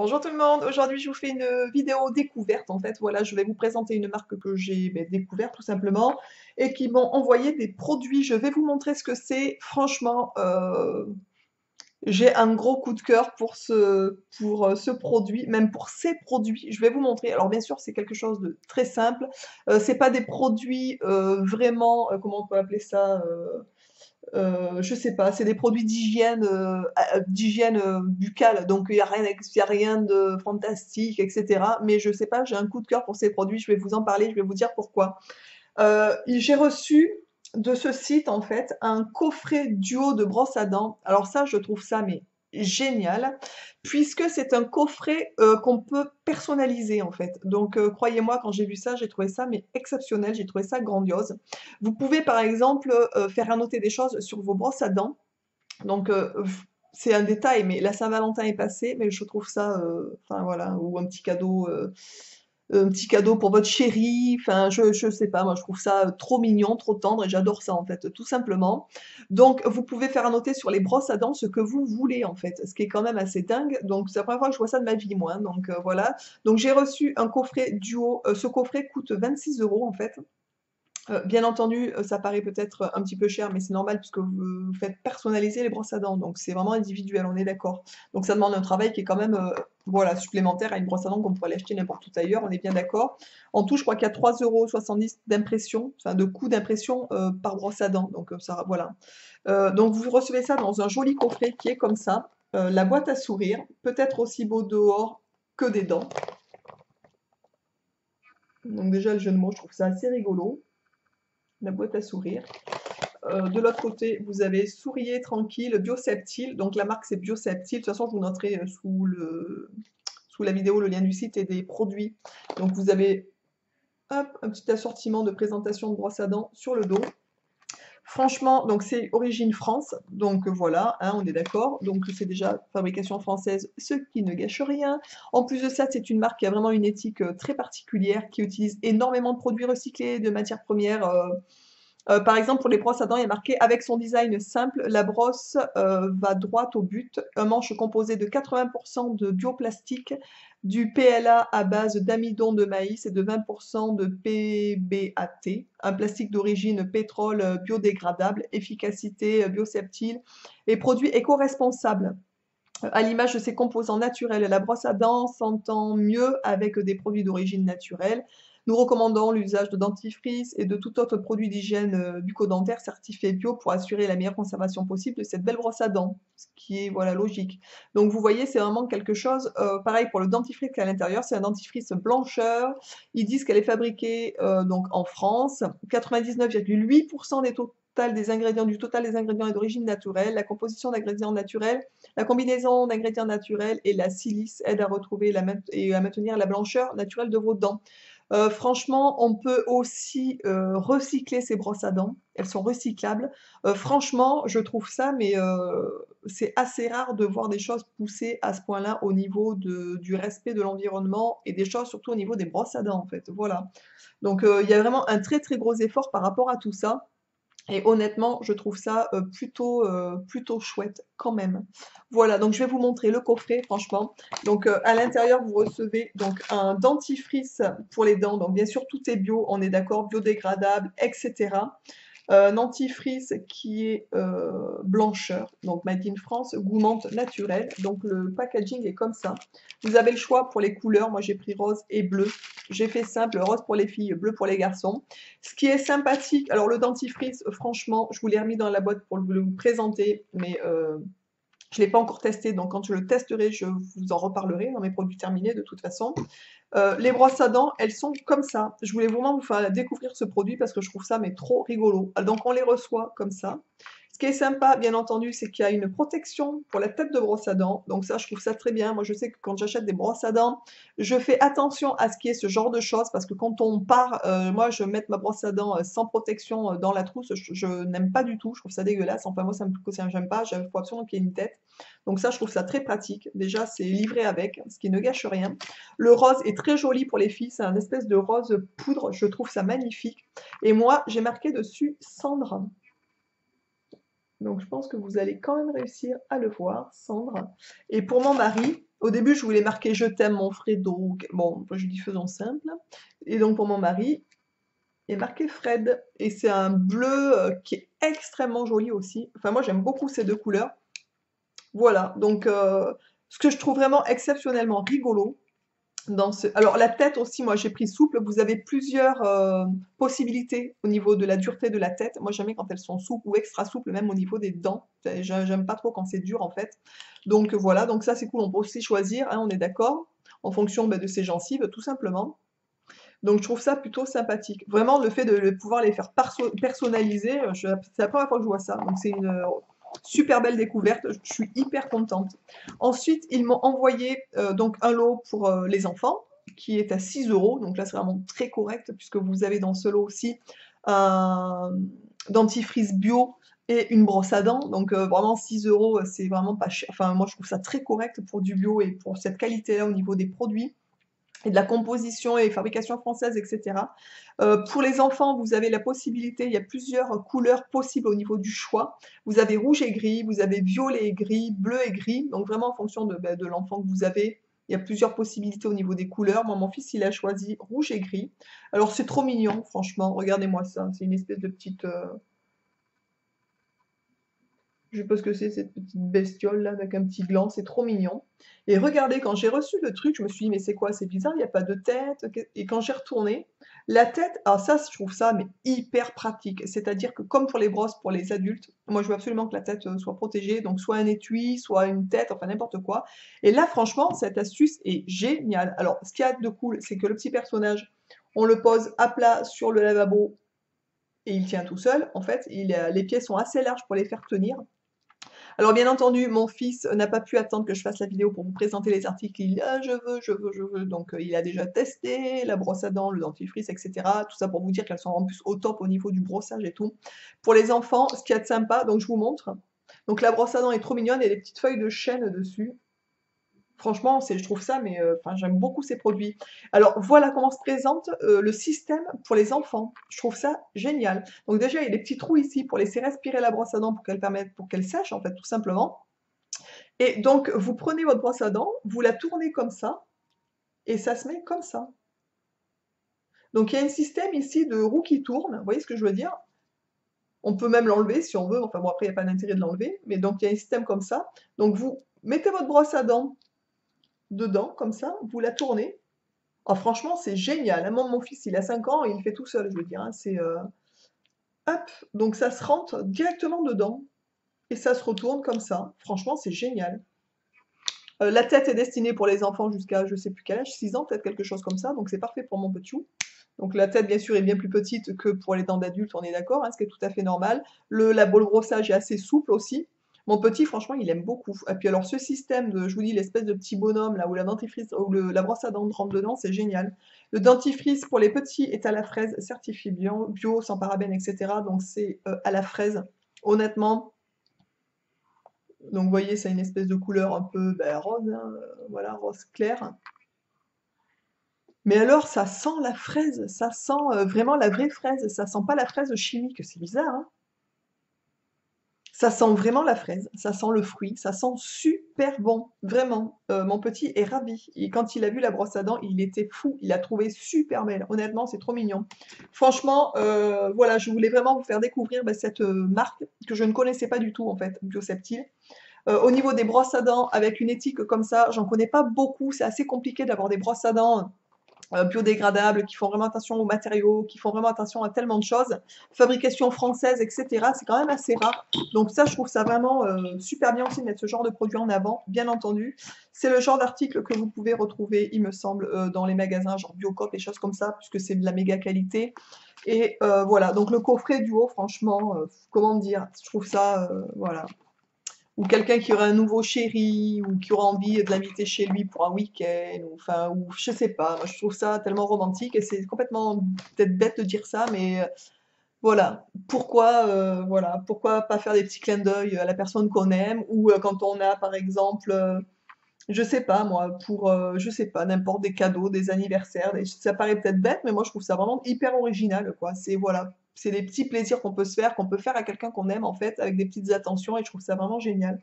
Bonjour tout le monde, aujourd'hui je vous fais une vidéo découverte en fait, voilà, je vais vous présenter une marque que j'ai découverte tout simplement et qui m'ont envoyé des produits, je vais vous montrer ce que c'est, franchement j'ai un gros coup de cœur pour ce produit, même pour ces produits, je vais vous montrer, alors bien sûr c'est quelque chose de très simple, c'est pas des produits vraiment, comment on peut appeler ça, je sais pas, c'est des produits d'hygiène buccale, donc il y a rien de fantastique, etc. Mais je sais pas, j'ai un coup de cœur pour ces produits, je vais vous en parler, je vais vous dire pourquoi. J'ai reçu de ce site en fait un coffret duo de brosse à dents. Alors ça, je trouve ça mais génial, puisque c'est un coffret qu'on peut personnaliser en fait. Donc croyez-moi, quand j'ai vu ça, j'ai trouvé ça mais exceptionnel, j'ai trouvé ça grandiose. Vous pouvez par exemple faire annoter des choses sur vos brosses à dents. Donc c'est un détail, mais la Saint-Valentin est passée, mais je trouve ça, enfin voilà, ou un petit cadeau pour votre chérie, enfin je sais pas, moi je trouve ça trop mignon, trop tendre et j'adore ça en fait, tout simplement. Donc vous pouvez faire annoter sur les brosses à dents ce que vous voulez en fait, ce qui est quand même assez dingue. Donc c'est la première fois que je vois ça de ma vie moi, hein, donc voilà. Donc j'ai reçu un coffret duo, ce coffret coûte 26 € en fait. Bien entendu, ça paraît peut-être un petit peu cher, mais c'est normal puisque vous faites personnaliser les brosses à dents, donc c'est vraiment individuel, on est d'accord. Donc ça demande un travail qui est quand même, voilà, supplémentaire à une brosse à dents qu'on pourrait l'acheter n'importe où ailleurs, on est bien d'accord. En tout, je crois qu'il y a 3,70 € d'impression, enfin de coût d'impression, par brosse à dents, donc ça voilà. Donc vous recevez ça dans un joli coffret qui est comme ça, la boîte à sourire, peut-être aussi beau dehors que des dents. Donc déjà le jeu de mots, je trouve ça assez rigolo, la boîte à sourire. De l'autre côté, vous avez Souriez Tranquille, Bioseptile. Donc la marque c'est Bioseptile. De toute façon, je vous noterai sous la vidéo le lien du site et des produits. Donc vous avez hop, un petit assortiment de présentation de brosse à dents sur le dos. Franchement, donc c'est origine France, donc voilà, hein, on est d'accord. Donc c'est déjà fabrication française, ce qui ne gâche rien. En plus de ça, c'est une marque qui a vraiment une éthique très particulière, qui utilise énormément de produits recyclés, de matières premières. Par exemple, pour les brosses à dents, il y a marqué avec son design simple, la brosse va droit au but. Un manche composé de 80% de bioplastique, du PLA à base d'amidon de maïs et de 20% de PBAT, un plastique d'origine pétrole biodégradable, efficacité bioseptile et produit éco-responsable. À l'image de ses composants naturels, la brosse à dents s'entend mieux avec des produits d'origine naturelle. Nous recommandons l'usage de dentifrice et de tout autre produit d'hygiène bucco-dentaire certifié bio pour assurer la meilleure conservation possible de cette belle brosse à dents, ce qui est voilà logique. Donc vous voyez, c'est vraiment quelque chose. Pareil pour le dentifrice qui est à l'intérieur, c'est un dentifrice blancheur. Ils disent qu'elle est fabriquée donc en France. 99,8% du total des ingrédients est d'origine naturelle. La composition d'ingrédients naturels, la combinaison d'ingrédients naturels et la silice aide à retrouver et à maintenir la blancheur naturelle de vos dents. Franchement, on peut aussi recycler ces brosses à dents. Elles sont recyclables. Franchement, je trouve ça, mais c'est assez rare de voir des choses poussées à ce point-là au niveau du respect de l'environnement et des choses surtout au niveau des brosses à dents, en fait. Voilà. Donc, il y a vraiment un très très gros effort par rapport à tout ça. Et honnêtement, je trouve ça plutôt chouette quand même. Voilà, donc je vais vous montrer le coffret, franchement. Donc à l'intérieur, vous recevez donc un dentifrice pour les dents. Donc bien sûr, tout est bio, on est d'accord, biodégradable, etc. Un dentifrice qui est blancheur, donc made in France, goût menthe naturel. Donc le packaging est comme ça. Vous avez le choix pour les couleurs. Moi j'ai pris rose et bleu. J'ai fait simple, rose pour les filles, bleu pour les garçons. Ce qui est sympathique, alors le dentifrice, franchement, je vous l'ai remis dans la boîte pour vous présenter, mais je ne l'ai pas encore testé, donc quand je le testerai, je vous en reparlerai dans mes produits terminés de toute façon. Les brosses à dents, elles sont comme ça. Je voulais vraiment vous faire découvrir ce produit parce que je trouve ça mais trop rigolo. Donc on les reçoit comme ça. Ce qui est sympa, bien entendu, c'est qu'il y a une protection pour la tête de brosse à dents. Donc ça, je trouve ça très bien. Moi, je sais que quand j'achète des brosses à dents, je fais attention à ce qui est ce genre de choses parce que quand on part, moi, je mets ma brosse à dents sans protection dans la trousse. Je n'aime pas du tout. Je trouve ça dégueulasse. Enfin, moi, j'aime pas. Il faut absolument qu'il y ait une tête. Donc ça, je trouve ça très pratique. Déjà, c'est livré avec, ce qui ne gâche rien. Le rose est très joli pour les filles. C'est un espèce de rose poudre. Je trouve ça magnifique. Et moi, j'ai marqué dessus Cendre. Donc je pense que vous allez quand même réussir à le voir, Cendre. Et pour mon mari, Au début, je voulais marquer «Je t'aime mon Fredo». Bon, je dis faisons simple. Et donc pour mon mari, il est marqué Fred. Et c'est un bleu qui est extrêmement joli aussi. Enfin, moi j'aime beaucoup ces deux couleurs. Voilà, donc ce que je trouve vraiment exceptionnellement rigolo, alors la tête aussi, moi j'ai pris souple. Vous avez plusieurs possibilités au niveau de la dureté de la tête. Moi j'aime bien quand elles sont souples ou extra souples, même au niveau des dents. J'aime pas trop quand c'est dur en fait. Donc voilà, donc ça c'est cool. On peut aussi choisir, hein, on est d'accord, en fonction de ses gencives, tout simplement. Donc je trouve ça plutôt sympathique. Vraiment, le fait de pouvoir les faire personnaliser, c'est la première fois que je vois ça. Donc c'est une super belle découverte. Je suis hyper contente. Ensuite, ils m'ont envoyé donc un lot pour les enfants qui est à 6 euros. Donc là, c'est vraiment très correct puisque vous avez dans ce lot aussi un dentifrice bio et une brosse à dents. Donc vraiment 6 euros, c'est vraiment pas cher. Enfin, moi, je trouve ça très correct pour du bio et pour cette qualité-là au niveau des produits et de la composition et fabrication française, etc. Pour les enfants, vous avez la possibilité, il y a plusieurs couleurs possibles au niveau du choix. Vous avez rouge et gris, vous avez violet et gris, bleu et gris. Donc vraiment en fonction de l'enfant que vous avez, il y a plusieurs possibilités au niveau des couleurs. Moi, mon fils, il a choisi rouge et gris. Alors c'est trop mignon, franchement. Regardez-moi ça. C'est une espèce de petite... je sais pas ce que c'est, cette petite bestiole là avec un petit gland, c'est trop mignon. Et regardez, quand j'ai reçu le truc, je me suis dit, mais c'est quoi? C'est bizarre, il n'y a pas de tête. Et quand j'ai retourné, la tête, alors ça, je trouve ça mais hyper pratique. C'est-à-dire que comme pour les brosses pour les adultes, moi je veux absolument que la tête soit protégée, donc soit un étui, soit une tête, enfin n'importe quoi. Et là, franchement, cette astuce est géniale. Alors, ce qu'il y a de cool, c'est que le petit personnage, on le pose à plat sur le lavabo et il tient tout seul. En fait, les pieds sont assez larges pour les faire tenir. Alors bien entendu, mon fils n'a pas pu attendre que je fasse la vidéo pour vous présenter les articles. Il dit ah, je veux, je veux, je veux. Donc il a déjà testé la brosse à dents, le dentifrice, etc. Tout ça pour vous dire qu'elles sont en plus au top au niveau du brossage et tout. Pour les enfants, ce qu'il y a de sympa, donc je vous montre. Donc la brosse à dents est trop mignonne, il y a des petites feuilles de chêne dessus. Franchement, je trouve ça, mais enfin, j'aime beaucoup ces produits. Alors, voilà comment se présente le système pour les enfants. Je trouve ça génial. Donc déjà, il y a des petits trous ici pour laisser respirer la brosse à dents pour qu'elle sèche, en fait, tout simplement. Et donc, vous prenez votre brosse à dents, vous la tournez comme ça, et ça se met comme ça. Donc, il y a un système ici de roue qui tourne. Vous voyez ce que je veux dire? On peut même l'enlever si on veut. Enfin bon, après, il n'y a pas d'intérêt de l'enlever. Mais donc, il y a un système comme ça. Donc, vous mettez votre brosse à dents dedans, comme ça, vous la tournez. Oh, franchement, c'est génial. Hein. Mon fils, il a 5 ans et il le fait tout seul, je veux dire. Hein. Hop, donc ça se rentre directement dedans et ça se retourne comme ça. Franchement, c'est génial. La tête est destinée pour les enfants jusqu'à je sais plus quel âge, 6 ans, peut-être quelque chose comme ça. Donc c'est parfait pour mon petit. Donc la tête, bien sûr, est bien plus petite que pour les dents d'adultes, on est d'accord, hein, ce qui est tout à fait normal. La boule brossage est assez souple aussi. Mon petit, franchement, il aime beaucoup. Et puis alors, ce système de, je vous dis, l'espèce de petit bonhomme là où la dentifrice, où la brosse à dents rentre dedans, c'est génial. Le dentifrice pour les petits est à la fraise, certifié bio, sans parabènes, etc. Donc c'est à la fraise. Honnêtement, donc vous voyez, c'est une espèce de couleur un peu rose, hein, voilà, rose clair. Mais alors, ça sent la fraise, ça sent vraiment la vraie fraise, ça sent pas la fraise chimique, c'est bizarre, hein? Ça sent vraiment la fraise, ça sent le fruit, ça sent super bon, vraiment. Mon petit est ravi. Et quand il a vu la brosse à dents, il était fou, il l'a trouvé super belle. Honnêtement, c'est trop mignon. Franchement, voilà, je voulais vraiment vous faire découvrir cette marque que je ne connaissais pas du tout en fait, Bioseptile. Au niveau des brosses à dents, avec une éthique comme ça, j'en connais pas beaucoup. C'est assez compliqué d'avoir des brosses à dents biodégradables, qui font vraiment attention aux matériaux, qui font vraiment attention à tellement de choses. Fabrication française, etc. C'est quand même assez rare. Donc ça, je trouve ça vraiment super bien aussi de mettre ce genre de produit en avant, bien entendu. C'est le genre d'article que vous pouvez retrouver, il me semble, dans les magasins genre Biocoop et choses comme ça, puisque c'est de la méga qualité. Et voilà, donc le coffret du haut, franchement, comment dire, je trouve ça, voilà, ou quelqu'un qui aurait un nouveau chéri, ou qui aura envie de l'inviter chez lui pour un week-end, ou, enfin, ou je sais pas, moi je trouve ça tellement romantique, et c'est complètement peut-être bête de dire ça, mais voilà, pourquoi pas faire des petits clins d'œil à la personne qu'on aime, ou quand on a par exemple, je sais pas moi, pour, je sais pas, n'importe des cadeaux, des anniversaires, ça paraît peut-être bête, mais moi je trouve ça vraiment hyper original, quoi. C'est voilà, c'est des petits plaisirs qu'on peut se faire, qu'on peut faire à quelqu'un qu'on aime en fait, avec des petites attentions, et je trouve ça vraiment génial.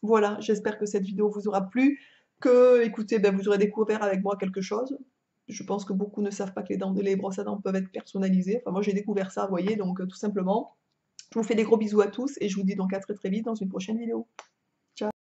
Voilà, j'espère que cette vidéo vous aura plu. que, écoutez, ben, vous aurez découvert avec moi quelque chose. Je pense que beaucoup ne savent pas que les brosses à dents peuvent être personnalisées. Enfin, moi, j'ai découvert ça, vous voyez, donc tout simplement. Je vous fais des gros bisous à tous et je vous dis donc à très très vite dans une prochaine vidéo.